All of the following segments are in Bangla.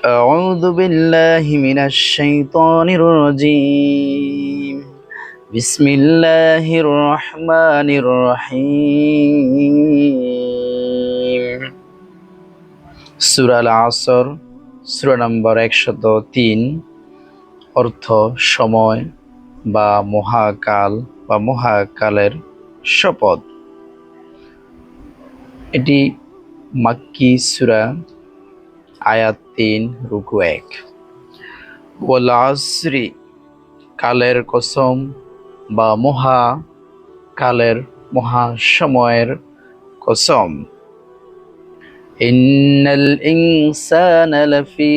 أعوذ بالله من الشيطان الرجيم بسم الله الرحمن الرحيم সূরা আল আসর সূরা নম্বর 103 অর্থ সময় বা মহাকাল বা মহাকালের শপথ। এটি মাক্কি সূরা, আয়াত 3 রুকু 1। ওয়াল আসরি, কালের কসম বা মহাকালের মহাসময়ের কসম। ইন্নাল ইনসানা লাফি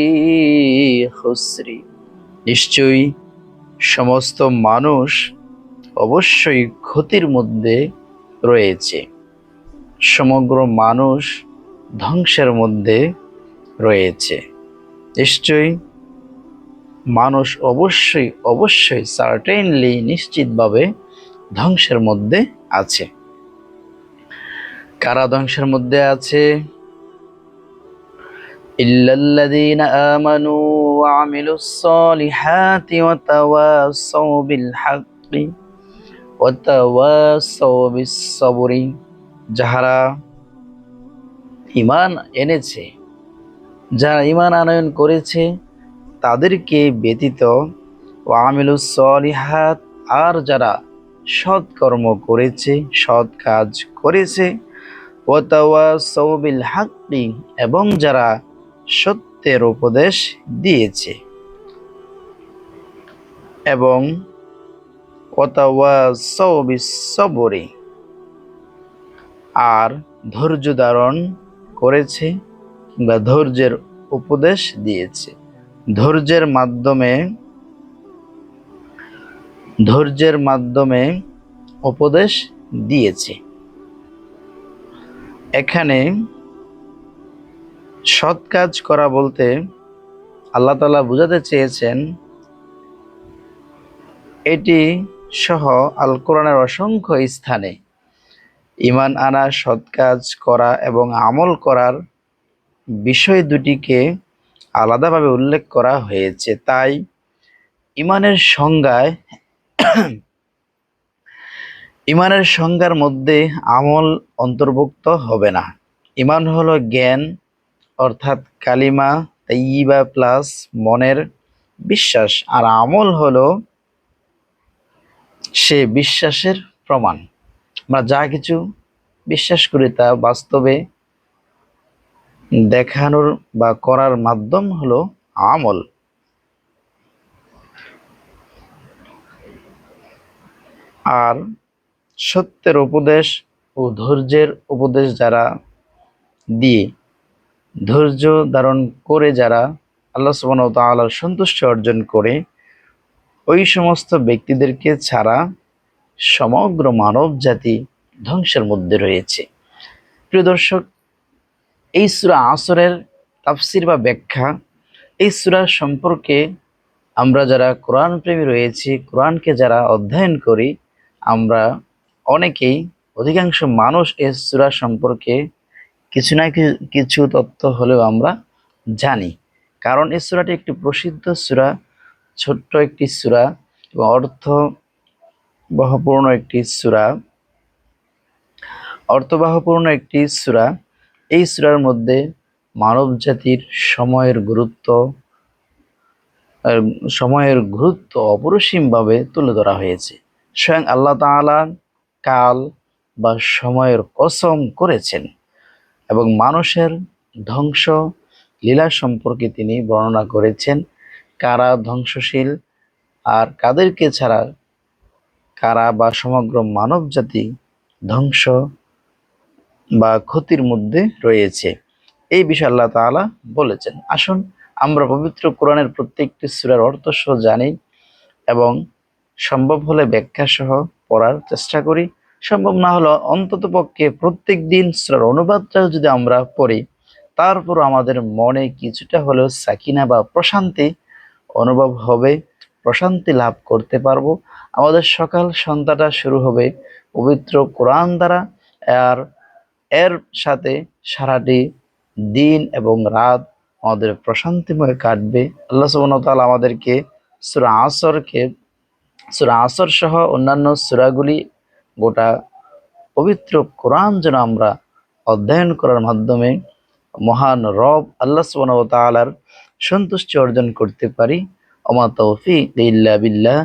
খুসরি, নিশ্চয়ই সমস্ত মানুষ অবশ্যই ক্ষতির মধ্যে রয়েছে। সমগ্র মানুষ ধ্বংসের মধ্যে রয়েছে। নিশ্চয়ই মানুষ অবশ্যই সার্টেনলি নিশ্চিতভাবে ধ্বংসের মধ্যে আছে। কারা ধ্বংসের মধ্যে আছে? ইল্লাল্লাযীনা আমানু ওয়া আমিলুস সলিহাতি ওয়া তাওয়াসাউ বিল হাক্কি ওয়া তাওয়াসাউ বিস সবরি, যাহারা ঈমান এনেছে, যারা ঈমান আনয়ন করেছে তাদেরকে ব্যতীত, ওয়া আমিলুস সলিহাত, আর যারা সৎকর্ম করেছে, সৎ কাজ করেছে, ওয়া তাওয়াসাউ বিল হাক্কি, এবং যারা সত্যের উপদেশ দিয়েছে, এবং ওয়া তাওয়াসাউ বিস সবরি, আর ধৈর্য ধারণ করেছে কিংবা ধৈর্যের উপদেশ দিয়েছে। ধৈর্যের মাধ্যমে উপদেশ দিয়েছে। এখানে সৎ কাজ করা বলতে আল্লাহ তাআলা বোঝাতে চেয়েছেন, এটি সহ আল কোরআনের অসংখ্য স্থানে ঈমান আনা, সৎ কাজ করা এবং আমল করার বিষয় দুটিকে আলাদাভাবে উল্লেখ করা হয়েছে। তাই ঈমানের সংজ্ঞার মধ্যে আমল অন্তর্ভুক্ত হবে না। ঈমান হলো জ্ঞান, অর্থাৎ কালিমা তাইয়্যিবা প্লাস মনের বিশ্বাস, আর আমল হলো সে বিশ্বাসের প্রমাণ। আমরা যা কিছু বিশ্বাস করি তা বাস্তবে দেখানোর বা করার মাধ্যম হলো আমল। আর সত্যের উপদেশ ও ধৈর্যের উপদেশ যারা দিয়ে, ধৈর্য ধারণ করে যারা আল্লাহ সুবহানাহু ওয়া তাআলার সন্তুষ্টি অর্জন করে, ওই সমস্ত ব্যক্তিদেরকে ছাড়া সমগ্র মানব জাতি ধ্বংসের মধ্যে রয়েছে। প্রিয় দর্শক, এই সূরা আসরের তাফসির বা ব্যাখ্যা, এই সূরা সম্পর্কে আমরা যারা কোরআন প্রেমী রয়েছি, কোরআনকে যারা অধ্যয়ন করি, আমরা অনেকেই, অধিকাংশ মানুষ এই সূরা সম্পর্কে কিছু না কিছু তথ্য হলেও আমরা জানি। কারণ এই সূরাটি একটি প্রসিদ্ধ সূরা, ছোট্ট একটি সূরা এবং অর্থবহপূর্ণ একটি সূরা। এই সূরার মধ্যে মানব জাতির সময়ের গুরুত্ব অপরিসীমভাবে তুলে ধরা হয়েছে। স্বয়ং আল্লাহ তাআলা কাল বা সময়ের কসম করেছেন এবং মানুষের ধ্বংস লীলা সম্পর্কে তিনি বর্ণনা করেছেন, কারা ধ্বংসশীল আর কাদেরকে ছাড়া কারা বা সমগ্র মানব জাতি ধ্বংস বা ক্ষতির মধ্যে রয়েছে। এই বিষয়ে আল্লাহ তাআলা বলেছেন। আসুন আমরা পবিত্র কোরআনের প্রত্যেকটি সূরার অর্থ সহ জানি এবং সম্ভব হলে ব্যাখ্যা সহ পড়ার চেষ্টা করি। সম্ভব না হলে অন্তত পক্ষে প্রত্যেক দিন সূরার অনুবাদটাও যদি আমরা পড়ি, তারপর আমাদের মনে কিছুটা হলেও সাকিনা বা প্রশান্তি অনুভব হবে, প্রশান্তি লাভ করতে পারবো। আমাদের সকাল সন্ধ্যাটা শুরু হবে পবিত্র কোরআন দ্বারা, আর এর সাথে সারাটি দিন এবং রাত আমাদের প্রশান্তিময় কাটবে। আল্লাহ সুবহানাহু ওয়া তাআলা আমাদেরকে সূরা আসর সহ অন্যান্য সূরাগুলি, গোটা পবিত্র কোরআন যেন আমরা অধ্যয়ন করার মাধ্যমে মহান রব আল্লাহ সুবহানাহু ওয়া তাআলার সন্তুষ্টি অর্জন করতে পারি। ওমা তৌফিক ইল্লা বিল্লাহ।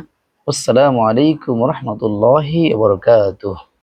আসসালামু আলাইকুম ওয়া রাহমাতুল্লাহি ওয়া বারাকাতুহু।